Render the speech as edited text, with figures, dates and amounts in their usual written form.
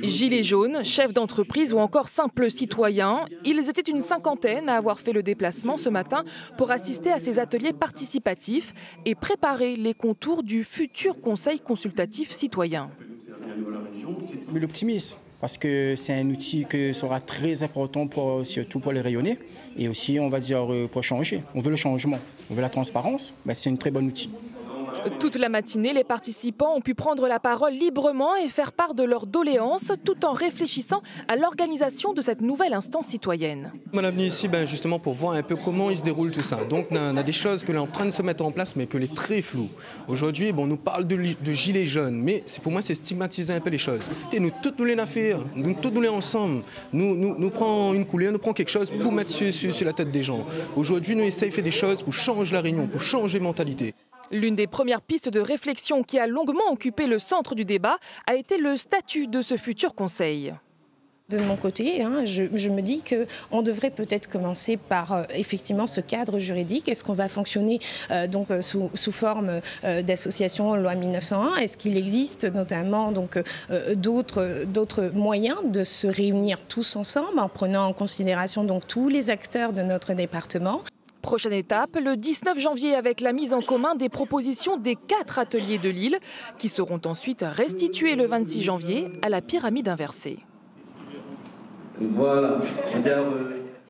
Gilets jaunes, chefs d'entreprise ou encore simples citoyens, ils étaient une cinquantaine à avoir fait le déplacement ce matin pour assister à ces ateliers participatifs et préparer les contours du futur Conseil consultatif citoyen. Mais l'optimisme, parce que c'est un outil qui sera très important surtout pour les rayonnés et aussi, on va dire, pour changer. On veut le changement, on veut la transparence, c'est un très bon outil. Toute la matinée, les participants ont pu prendre la parole librement et faire part de leurs doléances tout en réfléchissant à l'organisation de cette nouvelle instance citoyenne. On est venu ici justement pour voir un peu comment il se déroule tout ça. Donc on a des choses que l'on est en train de se mettre en place mais que les très floues. Aujourd'hui, on nous parle de gilets jaunes, mais pour moi c'est stigmatiser un peu les choses. Et nous tous nous les affaires, nous tous nous les ensemble, nous prenons une coulée, nous prenons quelque chose pour mettre sur la tête des gens. Aujourd'hui, nous essayons de faire des choses pour changer la Réunion, pour changer la mentalité. L'une des premières pistes de réflexion qui a longuement occupé le centre du débat a été le statut de ce futur conseil. De mon côté, je me dis qu'on devrait peut-être commencer par effectivement ce cadre juridique. Est-ce qu'on va fonctionner sous forme d'association loi 1901 ? Est-ce qu'il existe notamment d'autres moyens de se réunir tous ensemble en prenant en considération tous les acteurs de notre département ? Prochaine étape, le 19 janvier avec la mise en commun des propositions des 4 ateliers de Lille qui seront ensuite restituées le 26 janvier à la pyramide inversée. Voilà.